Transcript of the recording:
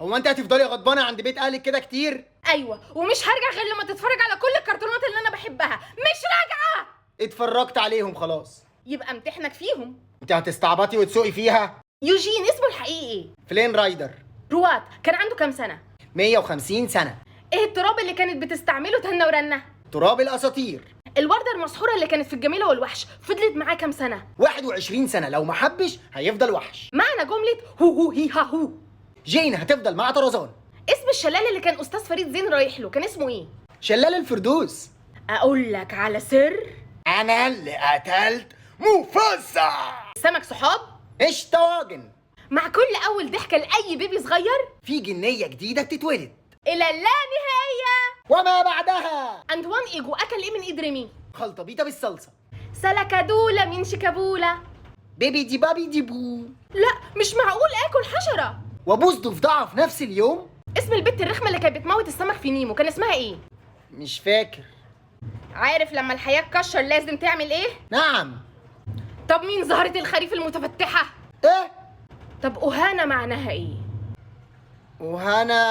هو انت هتفضلي غضبانه عند بيت اهلك كده كتير؟ ايوه، ومش هرجع غير لما تتفرج على كل الكرتونات اللي انا بحبها. مش راجعه. اتفرجت عليهم خلاص. يبقى امتحنك فيهم. انت هتستعبطي وتسوقي فيها؟ يوجين اسمه الحقيقي ايه؟ فلين رايدر. رواد كان عنده كام سنه؟ 150 سنه. ايه التراب اللي كانت بتستعمله تهنا ورنه؟ تراب الاساطير. الورده المسحوره اللي كانت في الجميله والوحش فضلت معاه كام سنه؟ 21 سنه، لو ما حبش هيفضل وحش. معنى جمله هو هي ها هو. جين هتفضل مع طرزان. اسم الشلال اللي كان استاذ فريد زين رايح له كان اسمه ايه؟ شلال الفردوس. اقول لك على سر. انا اللي قتلت مفاسا. سمك صحاب. ايش طواجن. مع كل اول ضحكه لاي بيبي صغير في جنيه جديده بتتولد الى اللانهايه. وما بعدها. أنطوان إيجو أكل إيه من إيد ريمي؟ خلطه بيتا بالصلصه. سلكدولة من شيكابولا. بيبي دي بابي دي بو. لا مش معقول آكل حشرة. وابوس ضفدعه في نفس اليوم. اسم البت الرخمة اللي كانت بتموت السمك في نيمو كان اسمها إيه؟ مش فاكر. عارف لما الحياة تكشر لازم تعمل إيه؟ نعم. طب مين زهرة الخريف المتفتحة؟ ايه؟ طب أهانة معناها إيه؟ وهنا